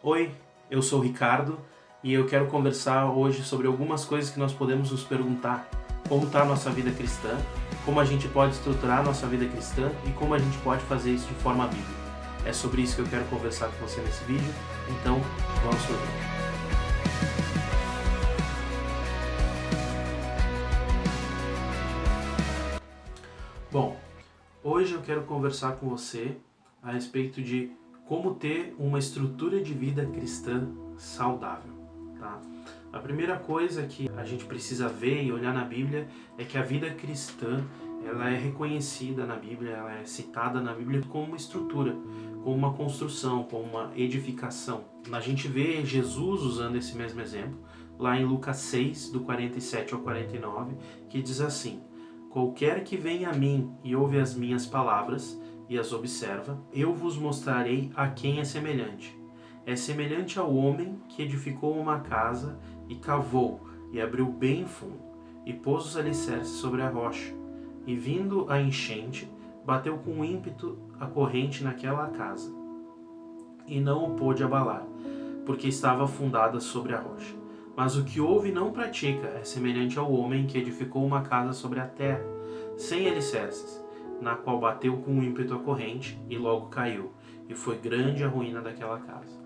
Oi, eu sou o Ricardo e eu quero conversar hoje sobre algumas coisas que nós podemos nos perguntar. Como está a nossa vida cristã, como a gente pode estruturar a nossa vida cristã e como a gente pode fazer isso de forma bíblica. É sobre isso que eu quero conversar com você nesse vídeo, então vamos pro vídeo. Bom, hoje eu quero conversar com você a respeito de como ter uma estrutura de vida cristã saudável, tá? A primeira coisa que a gente precisa ver e olhar na Bíblia é que a vida cristã, ela é reconhecida na Bíblia, ela é citada na Bíblia como uma estrutura, como uma construção, como uma edificação. A gente vê Jesus usando esse mesmo exemplo lá em Lucas 6, do 47 ao 49, que diz assim: qualquer que vem a mim e ouve as minhas palavras e as observa, eu vos mostrarei a quem é semelhante. É semelhante ao homem que edificou uma casa e cavou e abriu bem fundo e pôs os alicerces sobre a rocha. E vindo a enchente, bateu com ímpeto a corrente naquela casa e não o pôde abalar, porque estava fundada sobre a rocha. Mas o que ouve e não pratica é semelhante ao homem que edificou uma casa sobre a terra, sem alicerces, na qual bateu com ímpeto a corrente e logo caiu, e foi grande a ruína daquela casa.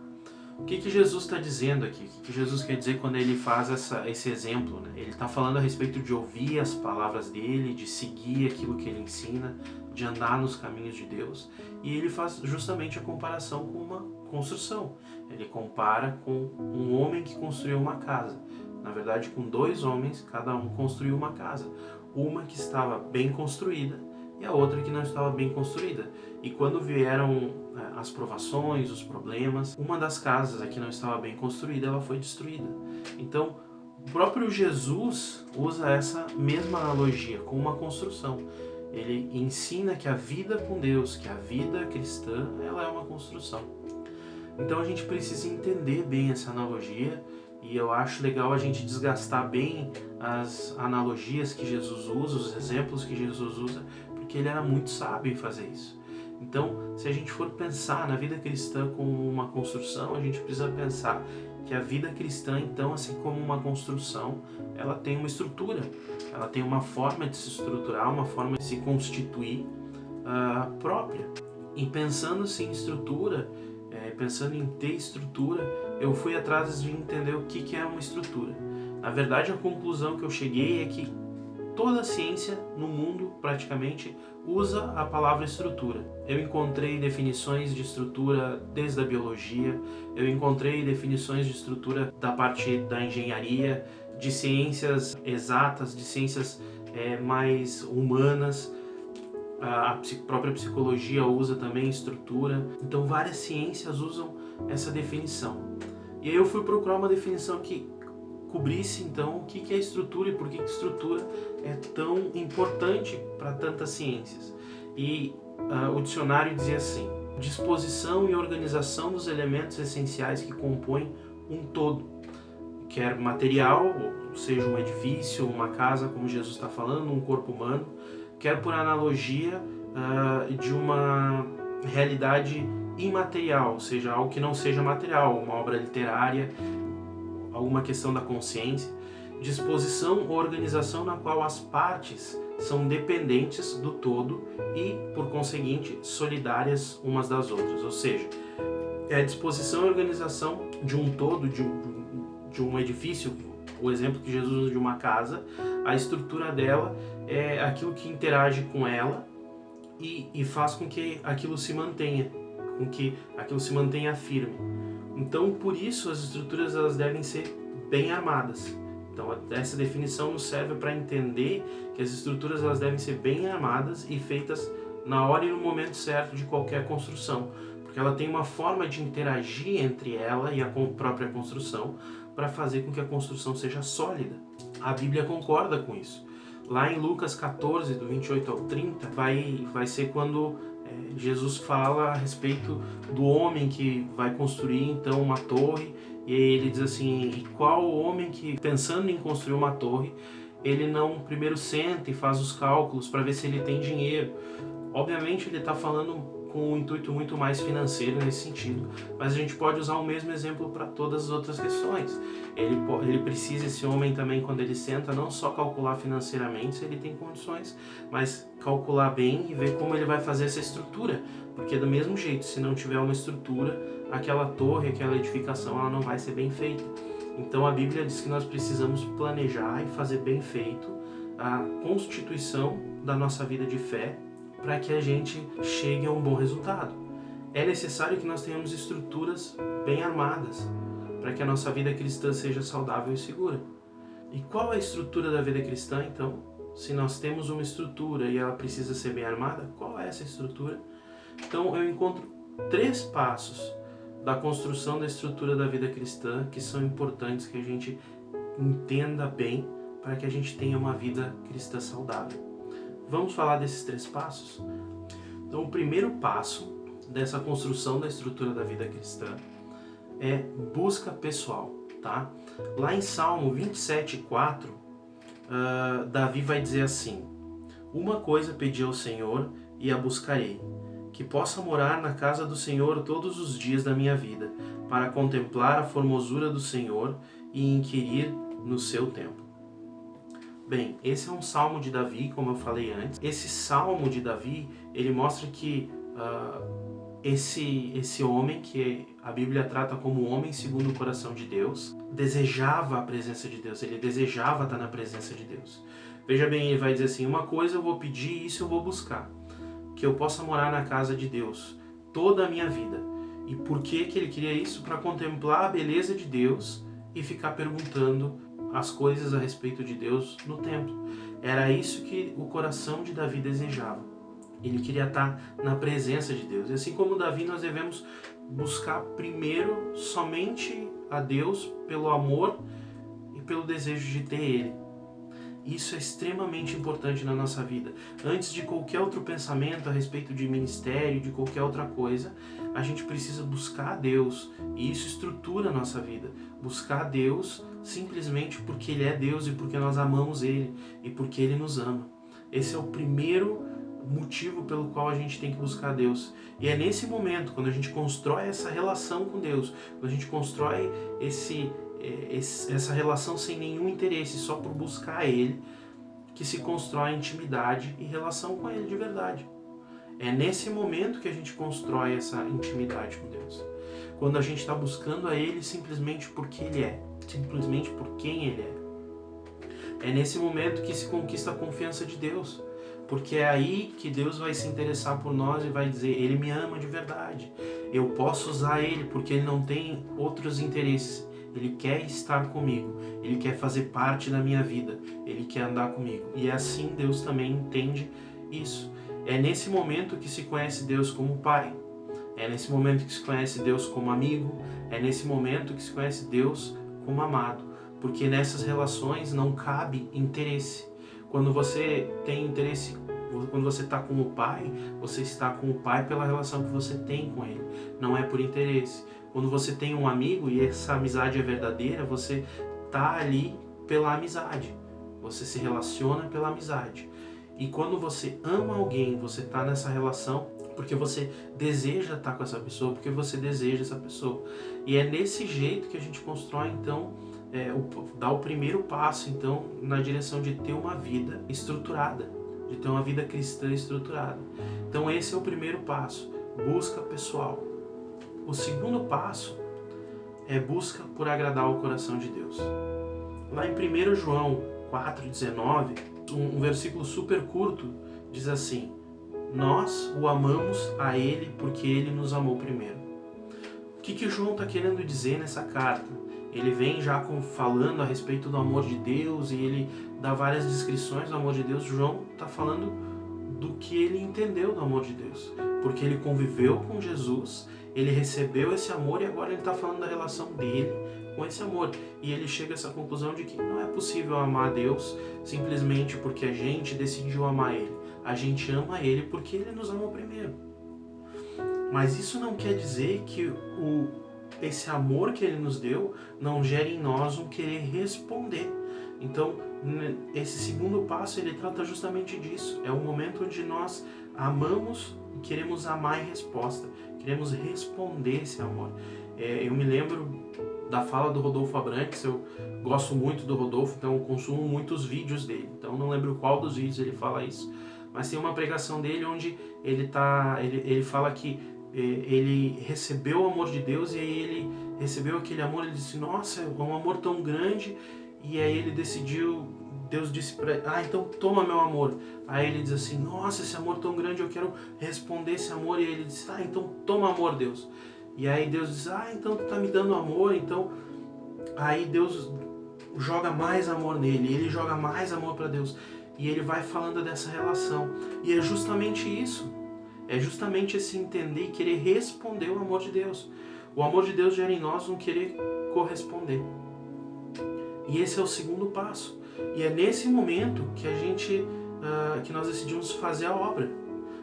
O que Jesus está dizendo aqui? O que Jesus quer dizer quando ele faz esse exemplo, né? Ele está falando a respeito de ouvir as palavras dele, de seguir aquilo que ele ensina, de andar nos caminhos de Deus. E ele faz justamente a comparação com uma construção. Ele compara com um homem que construiu uma casa. Na verdade, com dois homens, cada um construiu uma casa. Uma que estava bem construída e a outra que não estava bem construída. E quando vieram as provações, os problemas, uma das casas que não estava bem construída, ela foi destruída. Então, o próprio Jesus usa essa mesma analogia com uma construção. Ele ensina que a vida com Deus, que a vida cristã, ela é uma construção. Então a gente precisa entender bem essa analogia, e eu acho legal a gente desgastar bem as analogias que Jesus usa, os exemplos que Jesus usa, porque ele era muito sábio em fazer isso. Então, se a gente for pensar na vida cristã como uma construção, a gente precisa pensar que a vida cristã, então, assim como uma construção, ela tem uma estrutura, ela tem uma forma de se estruturar, uma forma de se constituir própria. E pensando-se em estrutura, pensando em ter estrutura, eu fui atrás de entender o que é uma estrutura. Na verdade, a conclusão que eu cheguei é que toda a ciência no mundo, praticamente, usa a palavra estrutura. Eu encontrei definições de estrutura desde a biologia, eu encontrei definições de estrutura da parte da engenharia, de ciências exatas, de ciências mais humanas. A própria psicologia usa também estrutura. Então várias ciências usam essa definição. E aí eu fui procurar uma definição que cobrisse então o que é estrutura e por que estrutura é tão importante para tantas ciências. E o dicionário dizia assim: disposição e organização dos elementos essenciais que compõem um todo, quer material, ou seja, um edifício, uma casa, como Jesus está falando, um corpo humano, quer por analogia de uma realidade imaterial, ou seja, algo que não seja material, uma obra literária, alguma questão da consciência, disposição ou organização na qual as partes são dependentes do todo e, por conseguinte, solidárias umas das outras, ou seja, é a disposição e organização de um todo, de um edifício, o exemplo que Jesus usa de uma casa, a estrutura dela é aquilo que interage com ela e faz com que aquilo se mantenha, com que aquilo se mantenha firme. Então, por isso, as estruturas elas devem ser bem armadas. Então, essa definição nos serve para entender que as estruturas elas devem ser bem armadas e feitas na hora e no momento certo de qualquer construção, porque ela tem uma forma de interagir entre ela e a própria construção para fazer com que a construção seja sólida. A Bíblia concorda com isso. Lá em Lucas 14, do 28 ao 30, vai ser quando Jesus fala a respeito do homem que vai construir então uma torre, e ele diz assim: e qual homem que, pensando em construir uma torre, ele não primeiro senta e faz os cálculos para ver se ele tem dinheiro? Obviamente ele está falando com um intuito muito mais financeiro nesse sentido, mas a gente pode usar o mesmo exemplo para todas as outras questões. Ele precisa, esse homem também, quando ele senta, não só calcular financeiramente se ele tem condições, mas calcular bem e ver como ele vai fazer essa estrutura, porque do mesmo jeito, se não tiver uma estrutura, aquela torre, aquela edificação, ela não vai ser bem feita. Então a Bíblia diz que nós precisamos planejar e fazer bem feito a constituição da nossa vida de fé para que a gente chegue a um bom resultado. É necessário que nós tenhamos estruturas bem armadas para que a nossa vida cristã seja saudável e segura. E qual é a estrutura da vida cristã, então? Se nós temos uma estrutura e ela precisa ser bem armada, qual é essa estrutura? Então eu encontro 3 passos da construção da estrutura da vida cristã que são importantes que a gente entenda bem para que a gente tenha uma vida cristã saudável. Vamos falar desses 3 passos? Então, o primeiro passo dessa construção da estrutura da vida cristã é busca pessoal, tá? Lá em Salmo 27:4, Davi vai dizer assim: uma coisa pedi ao Senhor e a buscarei, que possa morar na casa do Senhor todos os dias da minha vida, para contemplar a formosura do Senhor e inquirir no seu templo. Bem, esse é um salmo de Davi, como eu falei antes. Esse salmo de Davi, ele mostra que esse homem, que a Bíblia trata como homem segundo o coração de Deus, desejava a presença de Deus, ele desejava estar na presença de Deus. Veja bem, ele vai dizer assim: uma coisa eu vou pedir e isso eu vou buscar, que eu possa morar na casa de Deus toda a minha vida. E por que ele queria isso? Para contemplar a beleza de Deus e ficar perguntando as coisas a respeito de Deus no templo. Era isso que o coração de Davi desejava. Ele queria estar na presença de Deus. E assim como Davi, nós devemos buscar primeiro somente a Deus pelo amor e pelo desejo de ter Ele. Isso é extremamente importante na nossa vida. Antes de qualquer outro pensamento a respeito de ministério, de qualquer outra coisa, a gente precisa buscar a Deus. E isso estrutura a nossa vida. Buscar a Deus simplesmente porque Ele é Deus e porque nós amamos Ele e porque Ele nos ama. Esse é o primeiro motivo pelo qual a gente tem que buscar a Deus. E é nesse momento, quando a gente constrói essa relação com Deus, quando a gente constrói essa relação sem nenhum interesse, só por buscar Ele, que se constrói intimidade e relação com Ele de verdade. É nesse momento que a gente constrói essa intimidade com Deus. Quando a gente está buscando a Ele simplesmente porque Ele é, simplesmente por quem Ele é. É nesse momento que se conquista a confiança de Deus, porque é aí que Deus vai se interessar por nós e vai dizer: Ele me ama de verdade, eu posso usar Ele porque Ele não tem outros interesses. Ele quer estar comigo, Ele quer fazer parte da minha vida, Ele quer andar comigo. E assim Deus também entende isso. É nesse momento que se conhece Deus como Pai. É nesse momento que se conhece Deus como amigo. É nesse momento que se conhece Deus como amado. Porque nessas relações não cabe interesse. Quando você tem interesse, quando você está com o Pai, você está com o Pai pela relação que você tem com Ele. Não é por interesse. Quando você tem um amigo e essa amizade é verdadeira, você está ali pela amizade. Você se relaciona pela amizade. E quando você ama alguém, você está nessa relação porque você deseja estar com essa pessoa, porque você deseja essa pessoa. E é nesse jeito que a gente constrói, então, dá o primeiro passo, então, na direção de ter uma vida estruturada, de ter uma vida cristã estruturada. Então esse é o primeiro passo, busca pessoal. O segundo passo é busca por agradar o coração de Deus. Lá em 1 João 4,19, um versículo super curto, diz assim: nós o amamos a Ele porque Ele nos amou primeiro. O que João está querendo dizer nessa carta? Ele vem já falando a respeito do amor de Deus e ele dá várias descrições do amor de Deus. João está falando do que ele entendeu do amor de Deus, porque ele conviveu com Jesus, ele recebeu esse amor e agora ele está falando da relação dele com esse amor. E ele chega a essa conclusão de que não é possível amar a Deus simplesmente porque a gente decidiu amar Ele. A gente ama Ele porque Ele nos amou primeiro. Mas isso não quer dizer que esse amor que Ele nos deu não gere em nós um querer responder. Então, esse segundo passo, ele trata justamente disso. É o momento onde nós amamos e queremos amar em resposta. Queremos responder esse amor. Eu me lembro da fala do Rodolfo Abrantes. Eu gosto muito do Rodolfo, então eu consumo muitos vídeos dele. Então, não lembro qual dos vídeos ele fala isso. Mas tem uma pregação dele onde ele fala que ele recebeu o amor de Deus, e aí ele recebeu aquele amor, ele disse, nossa, é um amor tão grande, e aí ele decidiu, Deus disse para ele, então toma meu amor. Aí ele diz assim, nossa, esse amor tão grande, eu quero responder esse amor, e aí ele disse, então toma amor, Deus. E aí Deus diz, então tu tá me dando amor, então aí Deus joga mais amor nele, ele joga mais amor para Deus, e ele vai falando dessa relação, e é justamente isso. É justamente esse entender e querer responder o amor de Deus. O amor de Deus gera em nós um querer corresponder. E esse é o segundo passo. E é nesse momento que que nós decidimos fazer a obra.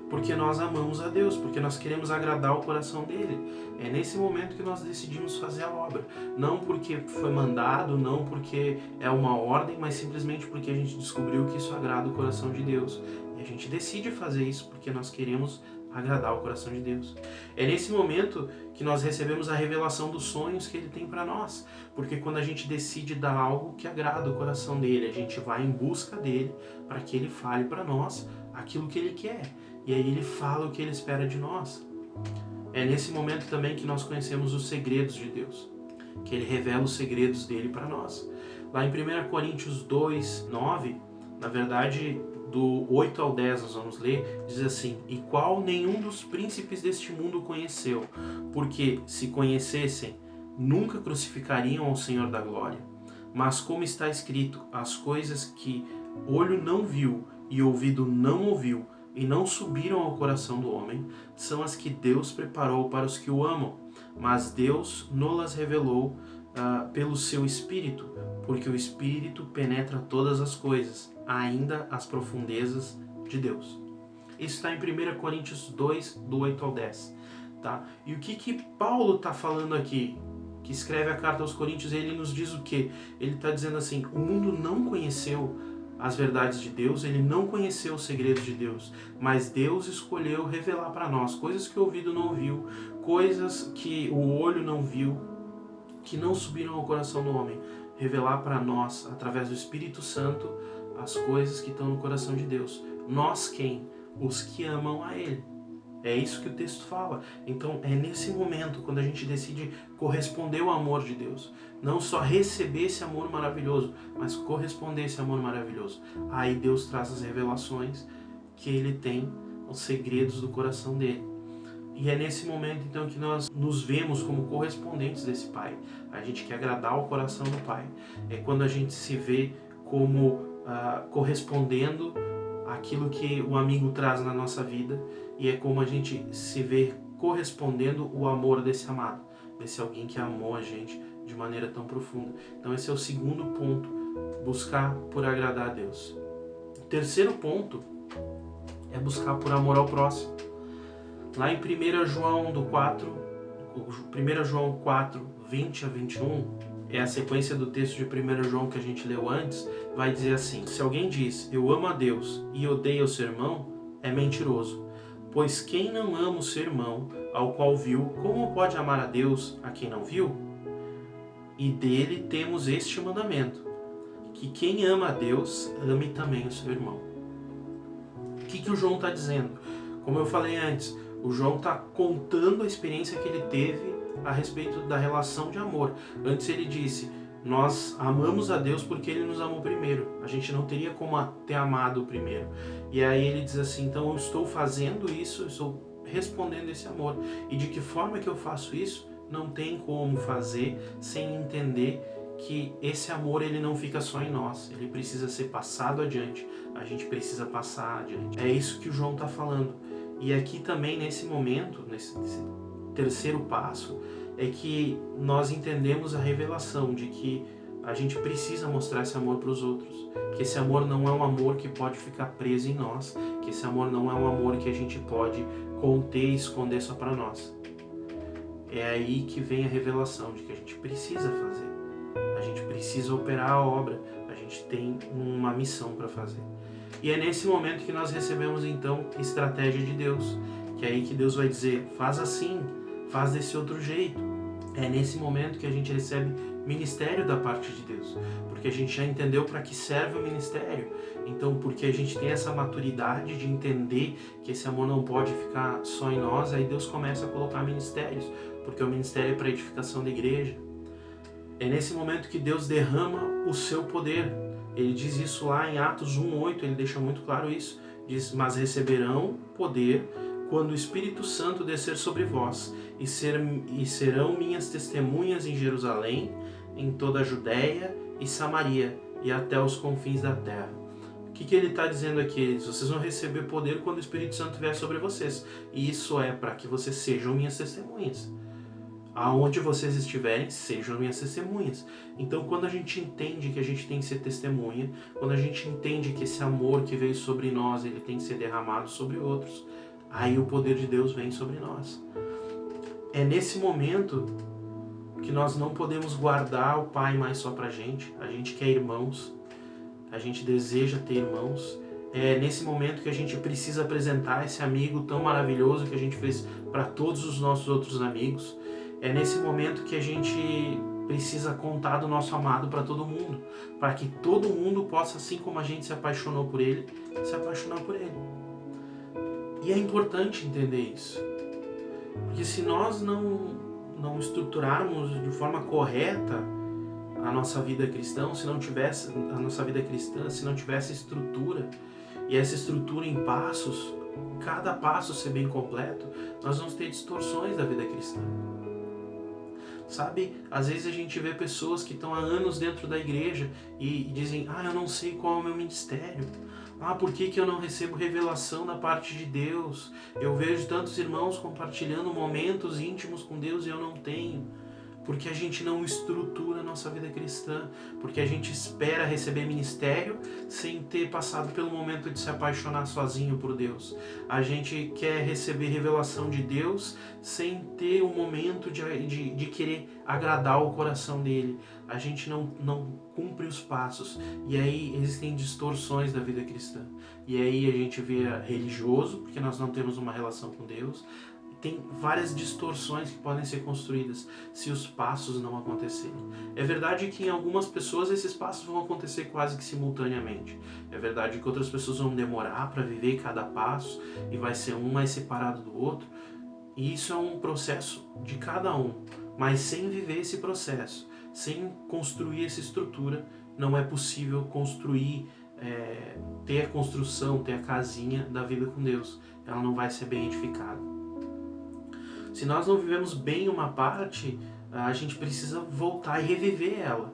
Porque nós amamos a Deus, porque nós queremos agradar o coração dele. É nesse momento que nós decidimos fazer a obra. Não porque foi mandado, não porque é uma ordem, mas simplesmente porque a gente descobriu que isso agrada o coração de Deus. E a gente decide fazer isso porque nós queremos agradar o coração de Deus. É nesse momento que nós recebemos a revelação dos sonhos que ele tem para nós. Porque quando a gente decide dar algo que agrada o coração dele, a gente vai em busca dele para que ele fale para nós aquilo que ele quer. E aí ele fala o que ele espera de nós. É nesse momento também que nós conhecemos os segredos de Deus, que ele revela os segredos dele para nós. Lá em 1 Coríntios 2, 9, na verdade, do 8 ao 10 nós vamos ler, diz assim, e qual nenhum dos príncipes deste mundo conheceu, porque se conhecessem, nunca crucificariam ao Senhor da glória. Mas como está escrito, as coisas que olho não viu e ouvido não ouviu, e não subiram ao coração do homem, são as que Deus preparou para os que o amam. Mas Deus nos revelou pelo seu Espírito, porque o Espírito penetra todas as coisas, ainda as profundezas de Deus. Isso está em 1 Coríntios 2, do 8 ao 10. Tá? E o que Paulo está falando aqui? Que escreve a carta aos Coríntios, ele nos diz o quê? Ele está dizendo assim, o mundo não conheceu as verdades de Deus, ele não conheceu os segredos de Deus, mas Deus escolheu revelar para nós coisas que o ouvido não ouviu, coisas que o olho não viu, que não subiram ao coração do homem, revelar para nós, através do Espírito Santo, as coisas que estão no coração de Deus. Nós quem? Os que amam a Ele. É isso que o texto fala. Então é nesse momento, quando a gente decide corresponder ao amor de Deus, não só receber esse amor maravilhoso, mas corresponder a esse amor maravilhoso. Aí Deus traz as revelações que Ele tem, os segredos do coração dele. E é nesse momento então que nós nos vemos como correspondentes desse Pai. A gente quer agradar o coração do Pai. É quando a gente se vê como correspondendo àquilo que o amigo traz na nossa vida, e é como a gente se vê correspondendo o amor desse amado, desse alguém que amou a gente de maneira tão profunda. Então esse é o segundo ponto, buscar por agradar a Deus. O terceiro ponto é buscar por amor ao próximo. Lá em 1 João 4, 20 a 21, é a sequência do texto de 1 João que a gente leu antes, vai dizer assim, se alguém diz, eu amo a Deus e odeia o seu irmão, é mentiroso. Pois quem não ama o seu irmão, ao qual viu, como pode amar a Deus, a quem não viu? E dele temos este mandamento, que quem ama a Deus, ame também o seu irmão. O que o João está dizendo? Como eu falei antes, o João está contando a experiência que ele teve a respeito da relação de amor. Antes ele disse, nós amamos a Deus porque Ele nos amou primeiro. A gente não teria como ter amado primeiro. E aí ele diz assim, então eu estou fazendo isso, eu estou respondendo esse amor. E de que forma que eu faço isso? Não tem como fazer sem entender que esse amor ele não fica só em nós. Ele precisa ser passado adiante. A gente precisa passar adiante. É isso que o João está falando. E aqui também nesse momento, nesse terceiro passo, é que nós entendemos a revelação de que a gente precisa mostrar esse amor para os outros, que esse amor não é um amor que pode ficar preso em nós, que esse amor não é um amor que a gente pode conter e esconder só para nós. É aí que vem a revelação de que a gente precisa fazer. A gente precisa operar a obra, a gente tem uma missão para fazer. E é nesse momento que nós recebemos então estratégia de Deus, que é aí que Deus vai dizer, faz assim, faz desse outro jeito. É nesse momento que a gente recebe ministério da parte de Deus, porque a gente já entendeu para que serve o ministério. Então, porque a gente tem essa maturidade de entender que esse amor não pode ficar só em nós, aí Deus começa a colocar ministérios, porque o ministério é para edificação da igreja. É nesse momento que Deus derrama o seu poder. Ele diz isso lá em Atos 1:8, ele deixa muito claro isso. Diz, mas receberão poder quando o Espírito Santo descer sobre vós, e serão minhas testemunhas em Jerusalém, em toda a Judéia e Samaria, e até os confins da terra. O que ele está dizendo aqui? Vocês vão receber poder quando o Espírito Santo vier sobre vocês. E isso é para que vocês sejam minhas testemunhas. Aonde vocês estiverem, sejam minhas testemunhas. Então, quando a gente entende que a gente tem que ser testemunha, quando a gente entende que esse amor que veio sobre nós, ele tem que ser derramado sobre outros, aí o poder de Deus vem sobre nós. É nesse momento que nós não podemos guardar o Pai mais só pra gente. A gente quer irmãos, a gente deseja ter irmãos. É nesse momento que a gente precisa apresentar esse amigo tão maravilhoso que a gente fez para todos os nossos outros amigos. É nesse momento que a gente precisa contar do nosso amado para todo mundo, para que todo mundo possa, assim como a gente se apaixonou por ele, se apaixonar por ele. E é importante entender isso, porque se nós não estruturarmos de forma correta a nossa vida cristã, se não tivesse estrutura, e essa estrutura em passos, cada passo ser bem completo, nós vamos ter distorções da vida cristã. Sabe, às vezes a gente vê pessoas que estão há anos dentro da igreja e dizem, eu não sei qual é o meu ministério. Por que eu não recebo revelação da parte de Deus? Eu vejo tantos irmãos compartilhando momentos íntimos com Deus e eu não tenho. Porque a gente não estrutura a nossa vida cristã, porque a gente espera receber ministério sem ter passado pelo momento de se apaixonar sozinho por Deus. A gente quer receber revelação de Deus sem ter o momento de querer agradar o coração dele. A gente não cumpre os passos, e aí existem distorções da vida cristã. E aí a gente vê religioso, porque nós não temos uma relação com Deus. Tem várias distorções que podem ser construídas se os passos não acontecerem. É verdade que em algumas pessoas esses passos vão acontecer quase que simultaneamente. É verdade que outras pessoas vão demorar para viver cada passo e vai ser um mais separado do outro. E isso é um processo de cada um. Mas sem viver esse processo, sem construir essa estrutura, não é possível construir, ter a construção, ter a casinha da vida com Deus. Ela não vai ser bem edificada. Se nós não vivemos bem uma parte, a gente precisa voltar e reviver ela,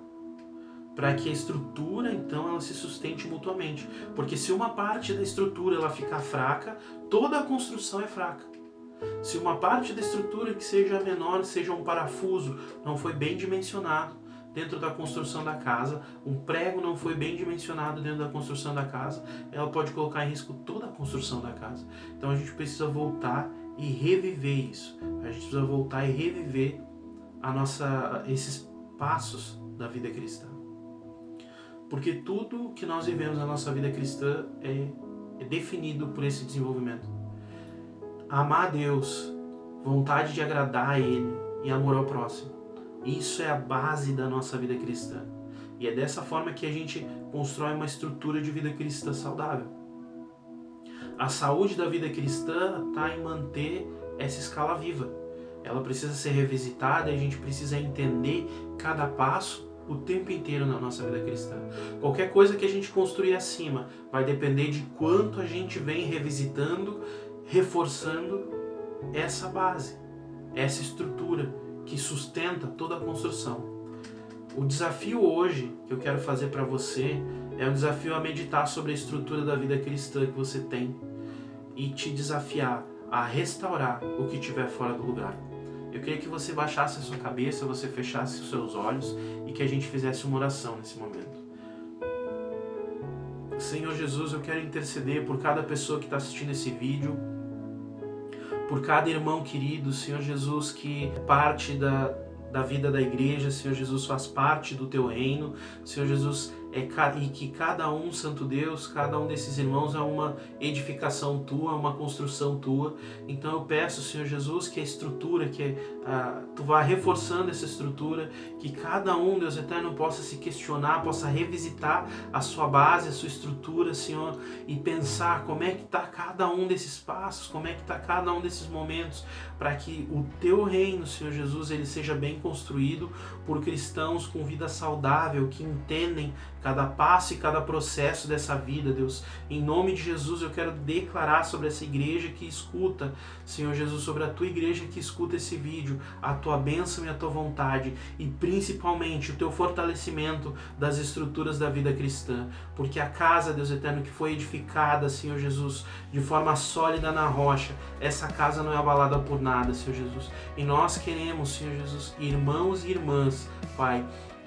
para que a estrutura, então, ela se sustente mutuamente. Porque se uma parte da estrutura ela ficar fraca, toda a construção é fraca. Se uma parte da estrutura que seja menor, seja um parafuso, não foi bem dimensionado dentro da construção da casa, um prego não foi bem dimensionado dentro da construção da casa, ela pode colocar em risco toda a construção da casa. Então a gente precisa voltar e reviver isso. A gente precisa voltar e reviver esses passos da vida cristã. Porque tudo que nós vivemos na nossa vida cristã é definido por esse desenvolvimento. Amar a Deus, vontade de agradar a Ele e amor ao próximo. Isso é a base da nossa vida cristã. E é dessa forma que a gente constrói uma estrutura de vida cristã saudável. A saúde da vida cristã está em manter essa escala viva. Ela precisa ser revisitada e a gente precisa entender cada passo o tempo inteiro na nossa vida cristã. Qualquer coisa que a gente construir acima vai depender de quanto a gente vem revisitando, reforçando essa base, essa estrutura que sustenta toda a construção. O desafio hoje que eu quero fazer para você é um desafio a meditar sobre a estrutura da vida cristã que você tem e te desafiar a restaurar o que estiver fora do lugar. Eu queria que você baixasse a sua cabeça, você fechasse os seus olhos e que a gente fizesse uma oração nesse momento. Senhor Jesus, eu quero interceder por cada pessoa que está assistindo esse vídeo, por cada irmão querido, Senhor Jesus, que parte da vida da igreja, Senhor Jesus, faz parte do teu reino, Senhor Jesus, e que cada um, Santo Deus, cada um desses irmãos é uma edificação tua, uma construção tua. Então eu peço, Senhor Jesus, que a estrutura, tu vá reforçando essa estrutura, que cada um, Deus eterno, possa se questionar, possa revisitar a sua base, a sua estrutura, Senhor, e pensar como é que está cada um desses passos, como é que está cada um desses momentos, para que o teu reino, Senhor Jesus, ele seja bem construído por cristãos com vida saudável, que entendem cada passo e cada processo dessa vida, Deus. Em nome de Jesus, eu quero declarar sobre essa igreja que escuta, Senhor Jesus, sobre a tua igreja que escuta esse vídeo, a tua bênção e a tua vontade, e principalmente o teu fortalecimento das estruturas da vida cristã, porque a casa, Deus eterno, que foi edificada, Senhor Jesus, de forma sólida na rocha, essa casa não é abalada por nada, Senhor Jesus. E nós queremos, Senhor Jesus, irmãos e irmãs, Pai,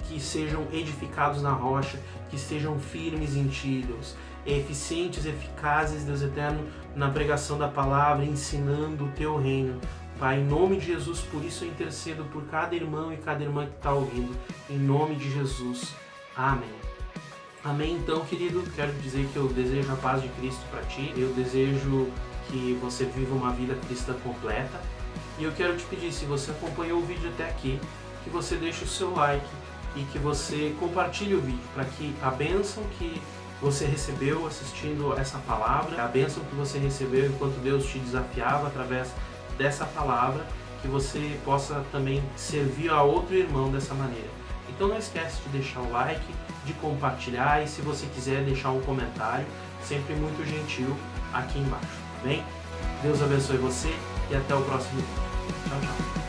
que sejam edificados na rocha, que sejam firmes em Ti, Deus, eficientes, eficazes, Deus eterno, na pregação da palavra, ensinando o Teu reino. Pai, em nome de Jesus, por isso eu intercedo por cada irmão e cada irmã que está ouvindo, em nome de Jesus. Amém. Amém. Então, querido, quero dizer que eu desejo a paz de Cristo para ti, eu desejo que você viva uma vida cristã completa, e eu quero te pedir, se você acompanhou o vídeo até aqui, que você deixe o seu like, e que você compartilhe o vídeo, para que a bênção que você recebeu assistindo essa palavra, a bênção que você recebeu enquanto Deus te desafiava através dessa palavra, que você possa também servir a outro irmão dessa maneira. Então não esquece de deixar o like, de compartilhar, e se você quiser deixar um comentário, sempre muito gentil, aqui embaixo, tá bem? Deus abençoe você e até o próximo vídeo. Tchau, tchau.